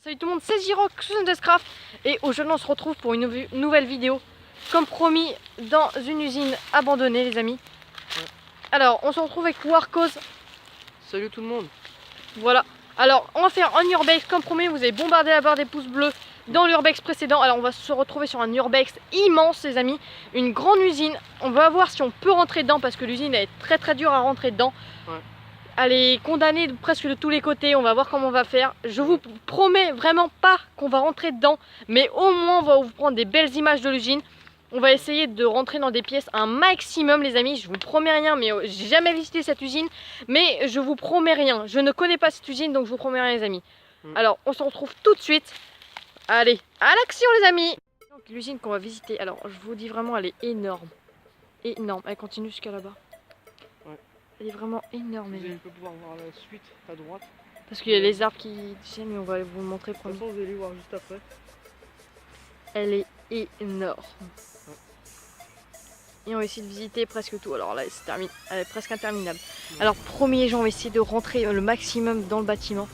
Salut tout le monde, c'est J-Rock, Descraft et aujourd'hui on se retrouve pour une nouvelle vidéo comme promis dans une usine abandonnée les amis. Alors on se retrouve avec Warcos. Salut tout le monde. Voilà, alors on va faire un urbex comme promis, vous avez bombardé la barre des pouces bleus dans l'urbex précédent. Alors on va se retrouver sur un urbex immense les amis, une grande usine. On va voir si on peut rentrer dedans parce que l'usine est très dure à rentrer dedans. Elle est condamnée presque de tous les côtés, on va voir comment on va faire. Je vous promets vraiment pas qu'on va rentrer dedans, mais au moins on va vous prendre des belles images de l'usine. On va essayer de rentrer dans des pièces un maximum les amis, je vous promets rien, mais j'ai jamais visité cette usine, mais je vous promets rien. Je ne connais pas cette usine donc je vous promets rien les amis. Alors on se retrouve tout de suite. Allez, à l'action les amis. L'usine qu'on va visiter, alors je vous dis vraiment elle est énorme. Énorme, elle continue jusqu'à là-bas. Elle est vraiment énorme. Vous allez pouvoir voir la suite à droite. Parce qu'il y a les arbres qui tiennent, mais on va vous le montrer. De toute façon, vous allez voir juste après. Elle est énorme. Et on va essayer de visiter presque tout. Alors là, elle est presque interminable. Alors, premier jour, on va essayer de rentrer le maximum dans le bâtiment.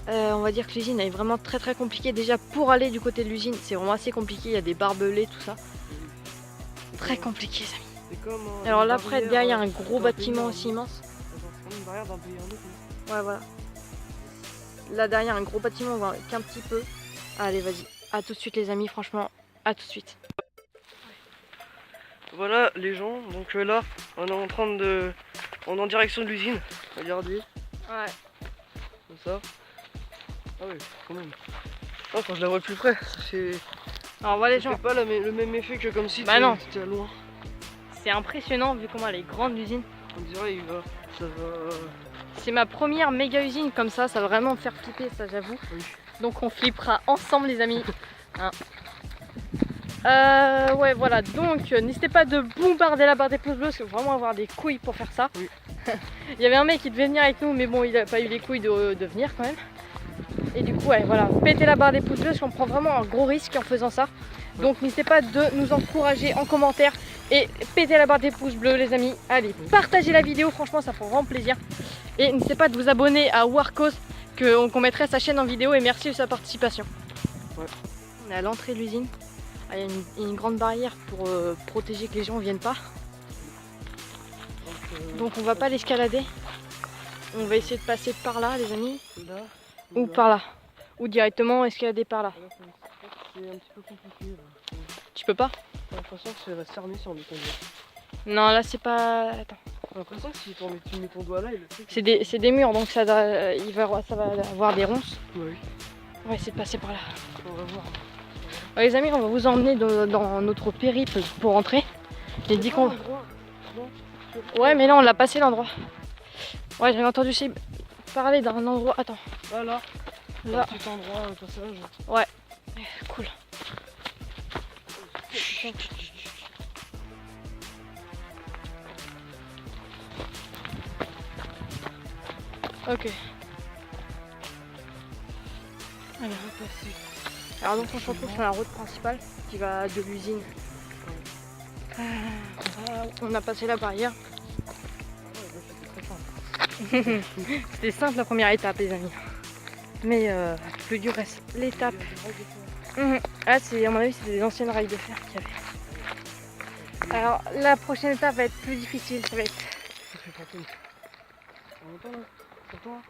On va dire que l'usine est vraiment très compliquée. Déjà, pour aller du côté de l'usine, c'est vraiment assez compliqué. Il y a des barbelés, tout ça. Très compliqué, les amis. Alors là après derrière un gros bâtiment aussi immense. Ouais voilà. Là derrière un gros bâtiment on voit qu'un petit peu. Allez vas-y, à tout de suite les amis, franchement, à tout de suite. Voilà les gens, donc là on est en train de... On est en direction de l'usine, regardez. Ouais. Comme ça. Ah oui, quand même. Oh, quand je la vois de plus près, ça fait... Alors voilà les gens. C'est pas le même effet que comme si non. c'était à loin. C'est impressionnant vu comment elle est grande l'usine. On dirait ça va... C'est ma première méga usine comme ça va vraiment me faire flipper ça j'avoue. Oui. Donc on flippera ensemble les amis. Hein. Ouais voilà, donc n'hésitez pas de bombarder la barre des pouces bleus parce qu'il faut vraiment avoir des couilles pour faire ça. Oui. Il y avait un mec qui devait venir avec nous mais bon il n'a pas eu les couilles de venir quand même. Et du coup ouais voilà, pétez la barre des pouces bleus parce qu'on prend vraiment un gros risque en faisant ça. Donc n'hésitez pas de nous encourager en commentaire et pétez la barre des pouces bleus les amis. Allez, partagez la vidéo, franchement ça fait vraiment plaisir. Et n'hésitez pas de vous abonner à Warcos qu'on mettrait sa chaîne en vidéo et merci de sa participation. Ouais. On est à l'entrée de l'usine. Il y a une grande barrière pour protéger que les gens ne viennent pas. Donc on va pas l'escalader. On va essayer de passer par là les amis. Là, ou par là. Ou directement escalader par là. C'est un petit peu compliqué là. Tu peux pas? J'ai l'impression que ça va se fermer si on met ton doigt. Non là c'est pas... Attends. J'ai l'impression que si tu mets ton doigt là, c'est des murs donc ça va avoir des ronces. Oui. On va essayer de passer par là. On va voir. Ouais, les amis, on va vous emmener dans notre périple pour rentrer. J'ai dit qu'on... Ouais mais là on l'a passé l'endroit. Ouais j'ai entendu parler d'un endroit... Attends. Ah là. Là. Un petit endroit, un passage. Ouais. Cool. Ok. Allez, repasser. Alors donc on se retrouve sur la route principale qui va de l'usine. On a passé la barrière. C'était simple la première étape les amis. Mais le dur reste l'étape. Ah c'est à mon avis c'est des anciennes rails de fer qu'il y avait. Alors la prochaine étape va être plus difficile, ça va être... Pourtant,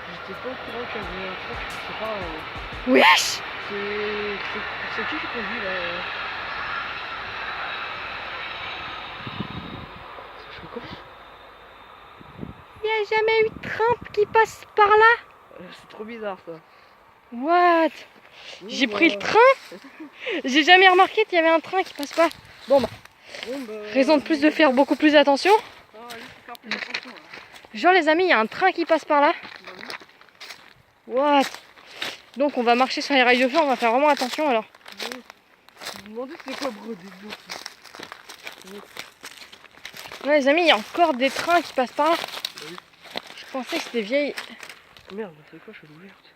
j'étais pas au courant qu'il y avait un truc, c'est pas... Wesh! C'est qui conduit là? C'est choquant. Il n'y a jamais eu de train qui passe par là? C'est trop bizarre ça. What? J'ai pris le train? J'ai jamais remarqué qu'il y avait un train qui passe pas. Bon bah, raison de plus de faire beaucoup plus attention. Genre les amis, il y a un train qui passe par là. What? Donc on va marcher sur les rails de fer, on va faire vraiment attention alors. Je me demandais c'est quoi brodé de l'eau. Ouais les amis, il y a encore des trains qui passent par là. Je pensais que c'était vieille. Merde, c'est quoi, je suis ouverte.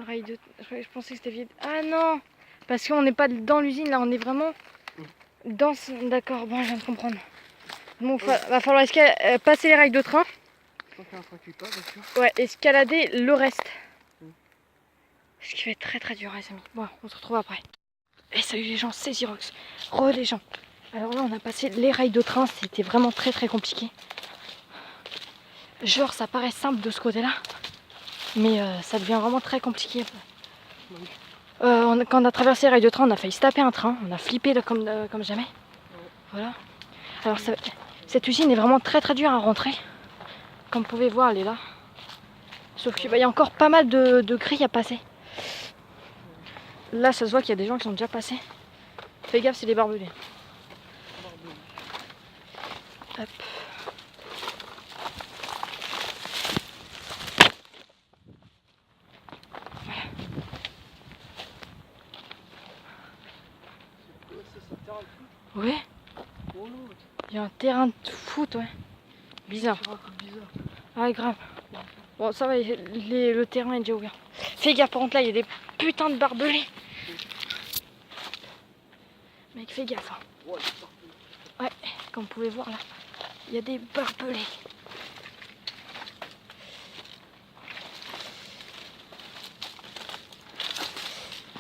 Rail de... Je pensais que c'était vieille. Ah non! Parce qu'on n'est pas dans l'usine là, on est vraiment dans... D'accord, bon je viens de comprendre. Bon, va falloir passer les rails de train. Je pense qu'il y a un train qui passe, bien sûr. Ouais, escalader le reste. Ce qui va être très très dur les amis. Bon, on se retrouve après. Et salut les gens, c'est Zirox. Re les gens. Alors là on a passé les rails de train, c'était vraiment très très compliqué. Genre ça paraît simple de ce côté-là, mais ça devient vraiment très compliqué. Quand on a traversé les rails de train, on a failli se taper un train, on a flippé comme jamais. Voilà. Alors cette usine est vraiment très très dure à rentrer. Comme vous pouvez voir, elle est là. Sauf qu'il y a encore pas mal de grilles à passer. Là ça se voit qu'il y a des gens qui sont déjà passés. Fais gaffe, c'est des barbelés. Hop. Ouais. Il y a un terrain de foot, ouais. Bizarre. Ah grave. Bon ça va, le terrain est déjà ouvert. Fais gaffe, par contre là il y a des putains de barbelés. Mec, fais gaffe. Hein. Ouais, comme vous pouvez voir là, il y a des barbelés.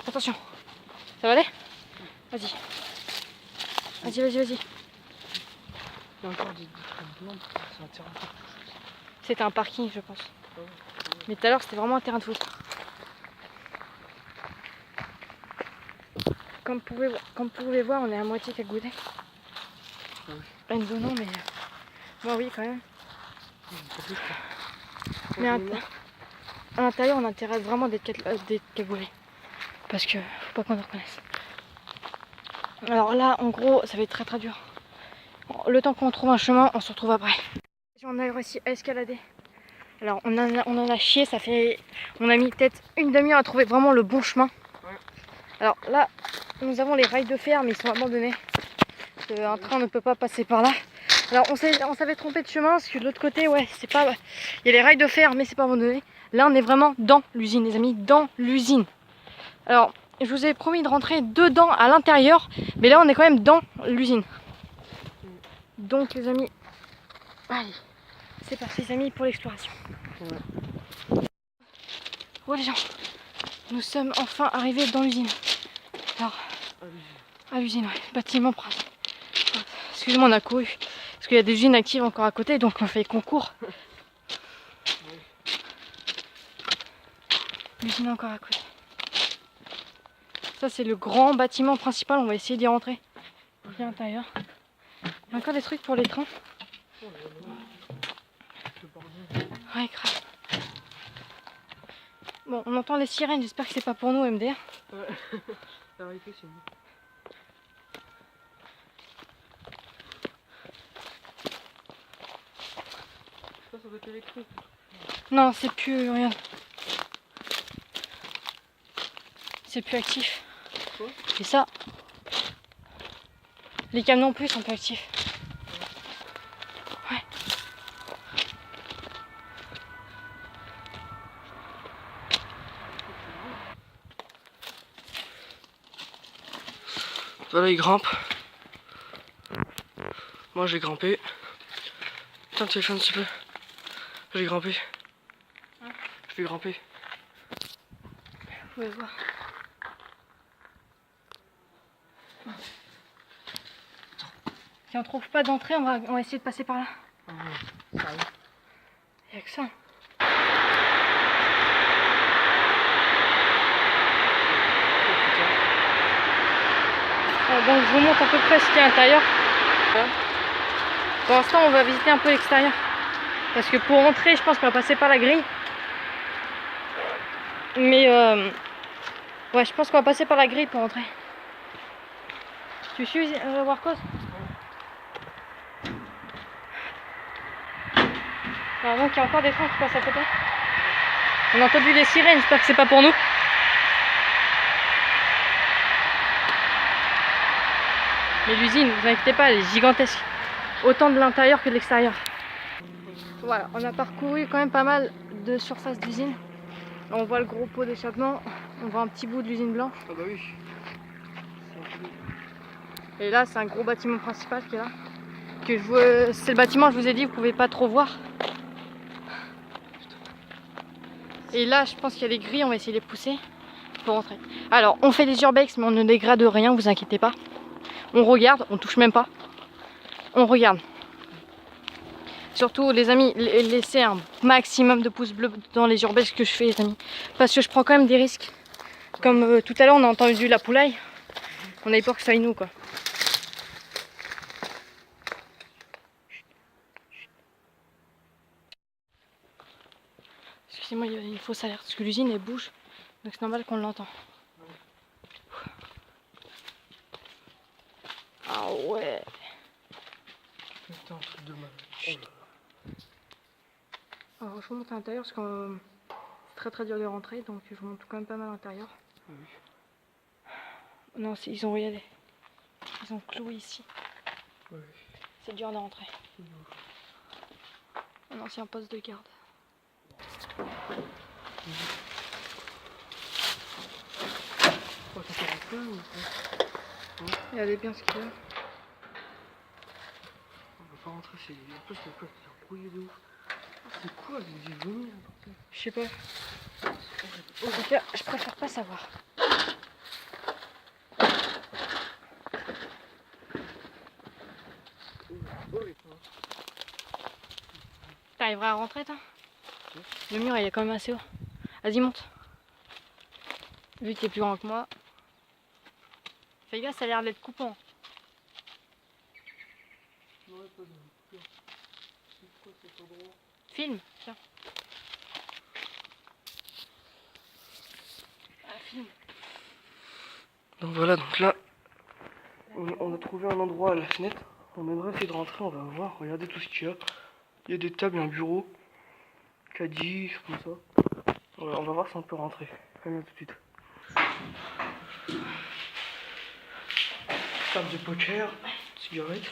Attention. Ça va aller? Vas-y. Vas-y. Il y a encore des trains de c'est un terrain de foot. C'était un parking, je pense. Mais tout à l'heure, c'était vraiment un terrain de foot. Comme vous pouvez voir, on est à moitié cagoulé. Pas une zone, non, mais moi, oui, quand même. Mais à l'intérieur, on a intérêt vraiment d'être cagoulé. Parce que faut pas qu'on nous reconnaisse. Alors là, en gros, ça va être très très dur. Le temps qu'on trouve un chemin, on se retrouve après. On a réussi à escalader. Alors on en a chié, on a mis peut-être une demi-heure à trouver vraiment le bon chemin. Alors là, nous avons les rails de fer, mais ils sont abandonnés. Un train ne peut pas passer par là. Alors on s'avait trompé de chemin, parce que de l'autre côté, ouais, c'est pas. Il y a les rails de fer, mais c'est pas abandonné. Là, on est vraiment dans l'usine, les amis, dans l'usine. Alors, je vous ai promis de rentrer dedans à l'intérieur, mais là, on est quand même dans l'usine. Donc, les amis, allez, c'est parti, les amis, pour l'exploration. Ouais, les gens, nous sommes enfin arrivés dans l'usine. Alors, à l'usine, ouais, bâtiment principal. Excusez-moi, on a couru. Parce qu'il y a des usines actives encore à côté, donc on fait concours. L'usine encore à côté. Ça, c'est le grand bâtiment principal. On va essayer d'y rentrer. Il y a l'intérieur. Il y a encore des trucs pour les trains. Ouais, grave. Bon, on entend les sirènes. J'espère que c'est pas pour nous, MDR. Ouais. La réalité, c'est nous. Ça doit être électrique. Non, c'est plus rien. C'est plus actif. Quoi? Et ça, les camions non plus sont plus actifs. Ouais. Voilà, il grimpe. Moi, j'ai grimpé. Putain, téléphone, s'il te plaît. J'ai grimpé. Hein? Je vais grimper. Vous pouvez voir. Si on trouve pas d'entrée, on va essayer de passer par là. Ça arrive. Il n'y a que ça. Donc je vous montre à peu près ce qu'il y a à l'intérieur. Pour l'instant, on va visiter un peu l'extérieur. Parce que pour rentrer, je pense qu'on va passer par la grille. Mais ouais, je pense qu'on va passer par la grille pour rentrer. Tu suis Warcos? Alors donc il y a encore des trains qui passent à côté. On a entendu des sirènes, j'espère que c'est pas pour nous. Mais l'usine, ne vous inquiétez pas, elle est gigantesque. Autant de l'intérieur que de l'extérieur. Voilà, on a parcouru quand même pas mal de surface d'usine. On voit le gros pot d'échappement, on voit un petit bout de l'usine blanche. Ah bah oui. Et là, c'est un gros bâtiment principal qui est là. C'est le bâtiment, je vous ai dit, vous pouvez pas trop voir. Et là, je pense qu'il y a des grilles, on va essayer de les pousser. pour rentrer. Alors, on fait des urbex, mais on ne dégrade rien, vous inquiétez pas. On regarde, on touche même pas. On regarde. Surtout, les amis, laissez un maximum de pouces bleus dans les urbex que je fais, les amis. Parce que je prends quand même des risques. Comme tout à l'heure, on a entendu la poulaille. On avait peur que ça aille nous, quoi. Excusez-moi, il y a une fausse alerte parce que l'usine elle bouge, donc c'est normal qu'on l'entend. Ah ouais. Putain, un truc de mal. Oh là là. Alors je remonte à l'intérieur parce que c'est très dur de rentrer, donc je remonte quand même pas mal à l'intérieur. Oui. Non, ils ont regardé. Ils ont cloué ici. Oui. C'est dur de rentrer. Un ancien poste de garde. Oh, ça fait un peu ou pas? Regardez bien ce qu'il y a. On va pas rentrer, c'est. En plus, la place est embrouillée de ouf. C'est quoi, j'ai vomi là? Je sais pas. En tout cas, je préfère pas savoir. T'arriveras à rentrer, toi? Le mur, il est quand même assez haut. Vas-y, monte. Vu que t'es plus grand que moi. Fais gaffe, ça a l'air d'être coupant. Filme, tiens. Ah, filme. Donc voilà, donc là, on a trouvé un endroit à la fenêtre. On aimerait essayer de rentrer, on va voir, regardez tout ce qu'il y a. Il y a des tables, il y a un bureau, caddie, comme ça. On va voir si on peut rentrer. Allez, tout de suite. Table de poker, cigarette.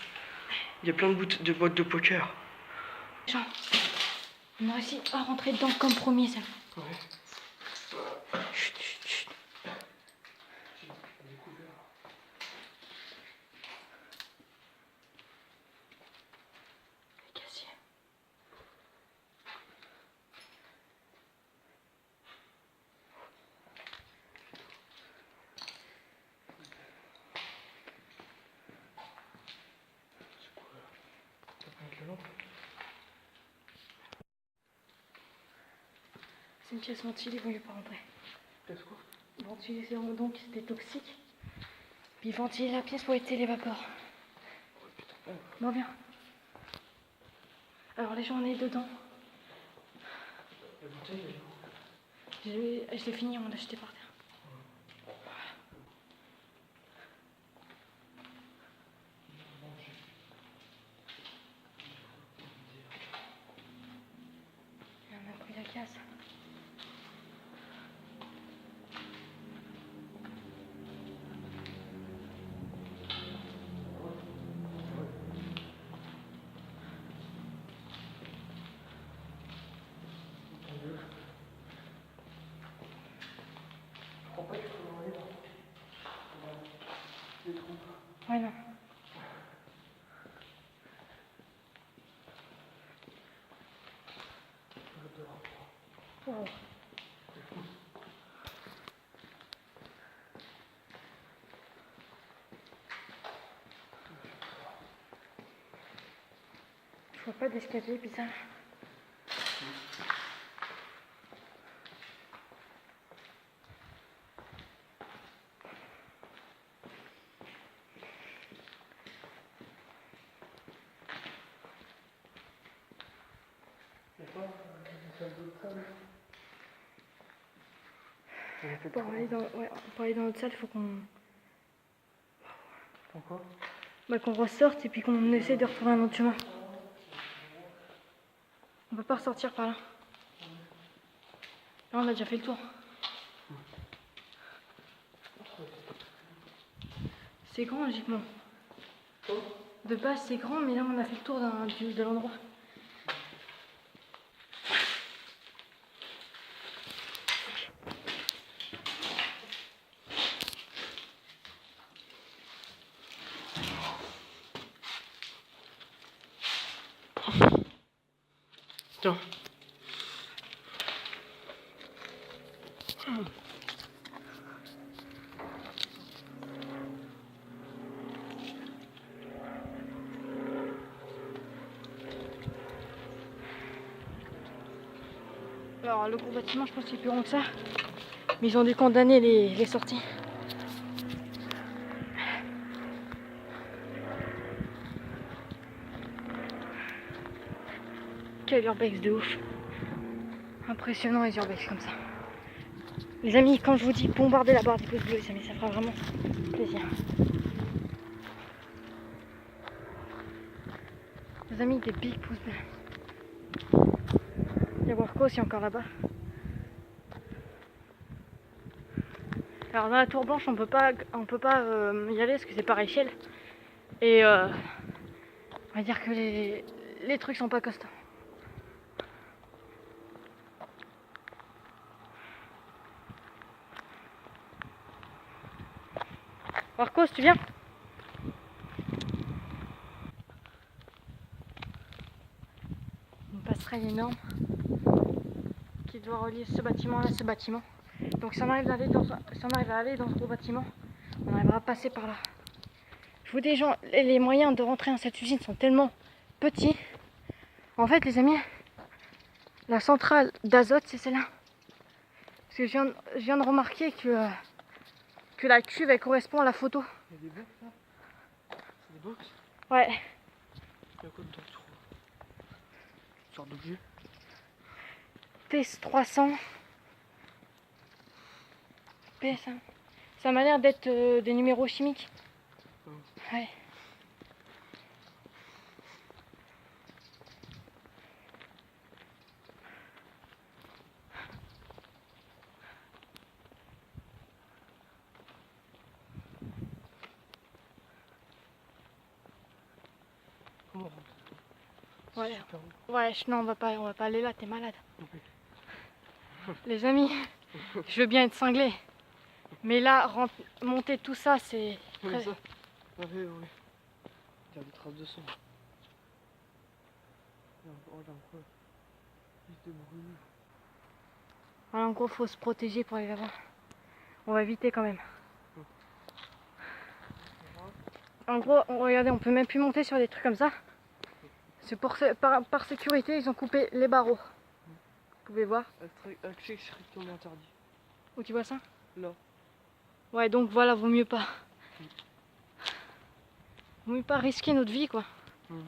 Il y a plein de boîtes de poker. Jean, on a réussi à rentrer dedans comme promis, ça. Ouais. Chut, chut, chut. Les casiers. C'est une pièce ventilée, il vaut mieux pas rentrer. Qu'est-ce quoi? Ventiler, c'est donc c'était toxique. Puis ventiler la pièce pour éviter les vapeurs. Bon, viens. Alors les gens, on est dedans. La bouteille, elle est où? Je l'ai fini, on l'a jeté par terre. Et on a pris la casse. Je crois pas qu'il faut aller là. Les trous. Ouais, non. Wow. Je vois pas d'escalier, bizarre. Il y a pas une salle de table. Pour aller dans notre salle, il faut qu'on Pourquoi? qu'on ressorte et puis qu'on essaie de retrouver un autre chemin. On peut pas ressortir par là. Là, on a déjà fait le tour. C'est grand, logiquement. De base, c'est grand, mais là, on a fait le tour de l'endroit. Tiens. Alors le gros bâtiment, je pense qu'il est plus grand que ça. Mais ils ont dû condamner les sorties. Quel urbex de ouf. Impressionnant les urbex comme ça. Les amis, quand je vous dis bombarder la barre des pouces bleus, les amis, ça fera vraiment plaisir. Les amis, des big pouces bleus. Il y a Warco aussi encore là-bas. Alors dans la tour blanche, on peut pas y aller parce que c'est par échelle. Et on va dire que les trucs sont pas costauds. Warco, tu viens? Une passerelle énorme qui doit relier ce bâtiment à ce bâtiment. Donc si on arrive à aller dans ce gros bâtiment, on arrivera à passer par là. Je vous dis, les moyens de rentrer dans cette usine sont tellement petits. En fait, les amis, la centrale d'azote, c'est celle-là. Parce que je viens de remarquer que la cuve, elle correspond à la photo. Il y a des box là? C'est des box? Ouais. Il y a quoi dedans, tu trouves? Une sorte d'objet? T300. PS1. Ça m'a l'air d'être des numéros chimiques. Ouais. Comment on rentre? Ouais. Super haut. Ouais, non, on va pas aller là, t'es malade. Ok. Les amis, je veux bien être cinglé. Mais là, monter tout ça, c'est Oui, très... ça. Ah oui, oui. Il y a des traces de sang. Regarde quoi? Juste des brûlures. Voilà, en gros, faut se protéger pour aller là-bas. On va éviter quand même. En gros, regardez, on peut même plus monter sur des trucs comme ça. C'est par sécurité, ils ont coupé les barreaux. Vous pouvez voir. Accès strictement interdit. Où tu vois ça? Là. Ouais, donc voilà, vaut mieux pas. Vaut mieux pas risquer notre vie, quoi. Oui.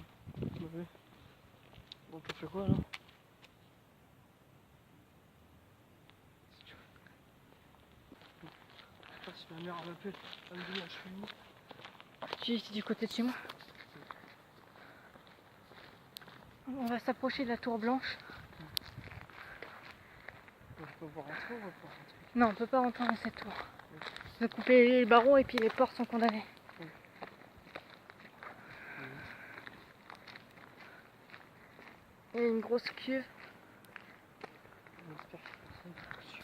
On peut faire quoi là? Si ma mère m'appelle, elle me dit je suis où? Tu es du côté de chez moi. On va s'approcher de la tour blanche. On peut pas rentrer, on va pas rentrer. Non, on peut pas rentrer dans cette tour. Ils ont coupé les barreaux et puis les portes sont condamnées. Il y a une grosse cuve. J'espère que personne ne dessus.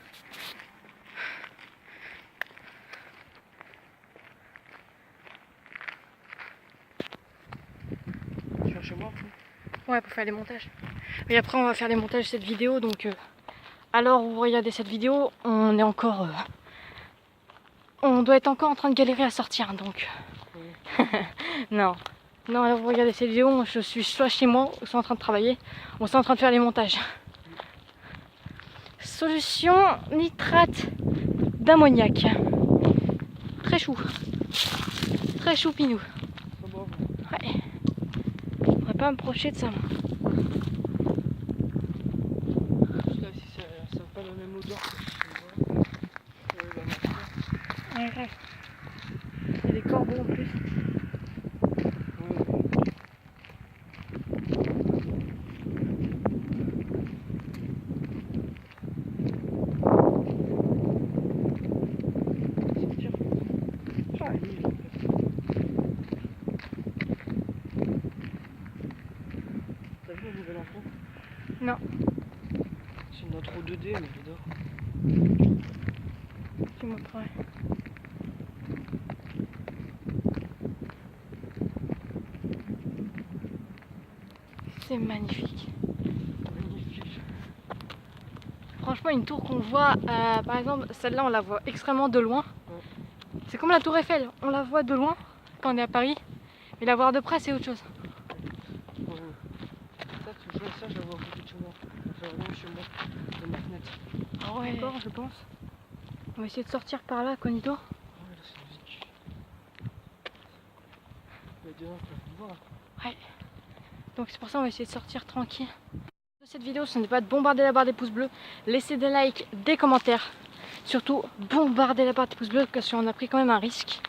Tu viens chez moi? Ouais, pour faire les montages. Et après, on va faire les montages de cette vidéo. Donc, alors vous regardez cette vidéo, on est encore... on doit être encore en train de galérer à sortir. Donc, Oui. non. Non, alors vous regardez cette vidéo, je suis soit chez moi, ou soit en train de travailler, ou soit en train de faire les montages. Solution nitrate d'ammoniac. Très chou. Très choupinou. Ça va, Ouais. Je pourrais pas me procher de ça, moi. là, si ça n'a pas la même odeur que chez moi. La matière. Ouais, grave. Il y a des corbeaux en plus. T'as vu la nouvelle info? Non. C'est une intro 2D, mais j'adore. Tu montreras. C'est magnifique. Magnifique. Franchement, une tour qu'on voit, par exemple, celle-là, on la voit extrêmement de loin. Ouais. C'est comme la tour Eiffel, on la voit de loin quand on est à Paris, mais la voir de près, c'est autre chose. Ouais. Ça, tu vois, ça, je la vois à côté de chez moi. Enfin, vraiment chez moi. de la fenêtre. Ah ouais. Encore, je pense. On va essayer de sortir par là, Cognito. Ouais, là c'est musique. Il y a des gens qui peuvent voir. Ouais. Donc c'est pour ça qu'on va essayer de sortir tranquille. De cette vidéo, ce n'est pas de bombarder la barre des pouces bleus. Laissez des likes, des commentaires. Surtout, bombarder la barre des pouces bleus parce qu'on a pris quand même un risque.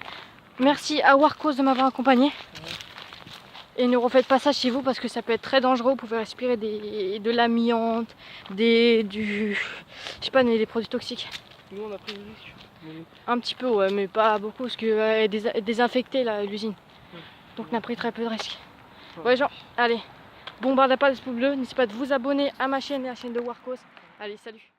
Merci à Warcos de m'avoir accompagné. Ouais. Et ne refaites pas ça chez vous parce que ça peut être très dangereux. Vous pouvez respirer de l'amiante, je sais pas, des produits toxiques. Nous on a pris le risque. Mais... Un petit peu, ouais, mais pas beaucoup parce que elle est désinfectée l'usine. Ouais. Donc on a pris très peu de risques. Ouais, genre, allez, bombardez pas les pouces bleus. N'hésitez pas de vous abonner à ma chaîne et à la chaîne de Warcos. Allez, salut!